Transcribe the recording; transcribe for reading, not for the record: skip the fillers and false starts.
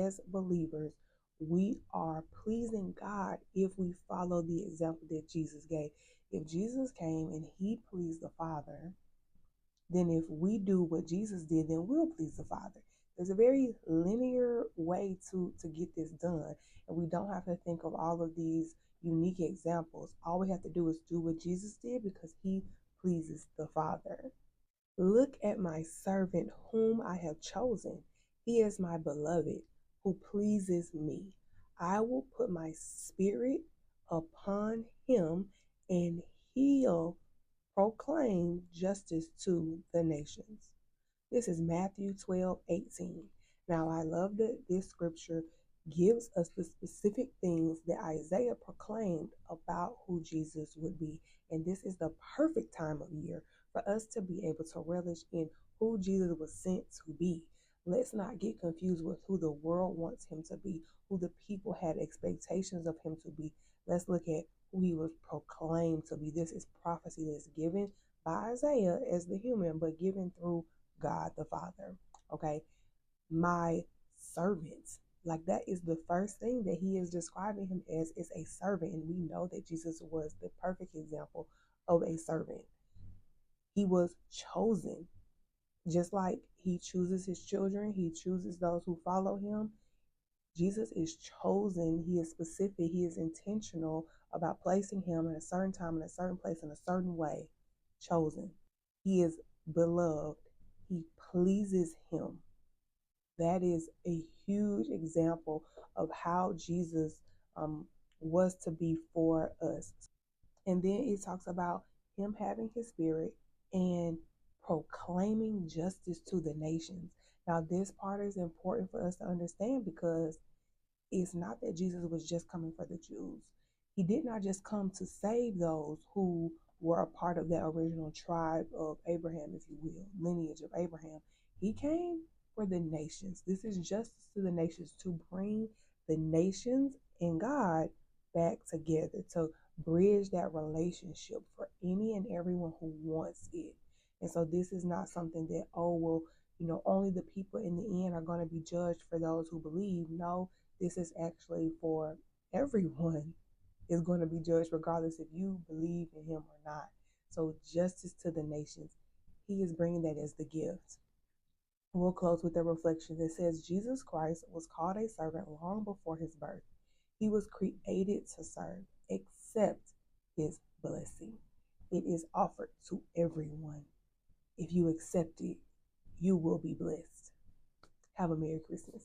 as believers, we are pleasing God if we follow the example that Jesus gave. If Jesus came and he pleased the Father, then if we do what Jesus did, then we'll please the Father. There's a very linear way to get this done, and we don't have to think of all of these unique examples. All we have to do is do what Jesus did because he pleases the Father. Look at my servant whom I have chosen. He is my beloved who pleases me. I will put my spirit upon him and he'll proclaim justice to the nations. This is Matthew 12:18. Now, I love that this scripture gives us the specific things that Isaiah proclaimed about who Jesus would be. And this is the perfect time of year for us to be able to relish in who Jesus was sent to be. Let's not get confused with who the world wants him to be, who the people had expectations of him to be. Let's look at who he was proclaimed to be. This is prophecy that's given by Isaiah as the human, but given through God the Father. Okay, my servant. Like that is the first thing that he is describing him as, is a servant. And we know that Jesus was the perfect example of a servant. He was chosen. Just like he chooses his children, he chooses those who follow him. Jesus is chosen. He is specific. He is intentional about placing him in a certain time, in a certain place, in a certain way. Chosen. He is beloved. He pleases him. That is a huge example of how Jesus was to be for us. And then it talks about him having his spirit and proclaiming justice to the nations. Now, this part is important for us to understand because it's not that Jesus was just coming for the Jews. He did not just come to save those who were a part of that original tribe of Abraham, if you will, lineage of Abraham. He came for the nations. This is justice to the nations, to bring the nations and God back together, to bridge that relationship for any and everyone who wants it. And so this is not something that, oh, well, only the people in the end are going to be judged for those who believe. No, this is actually for everyone is going to be judged regardless if you believe in him or not. So justice to the nations. He is bringing that as the gift. We'll close with a reflection that says Jesus Christ was called a servant long before his birth. He was created to serve. Accept his blessing. It is offered to everyone. If you accept it, you will be blessed. Have a Merry Christmas.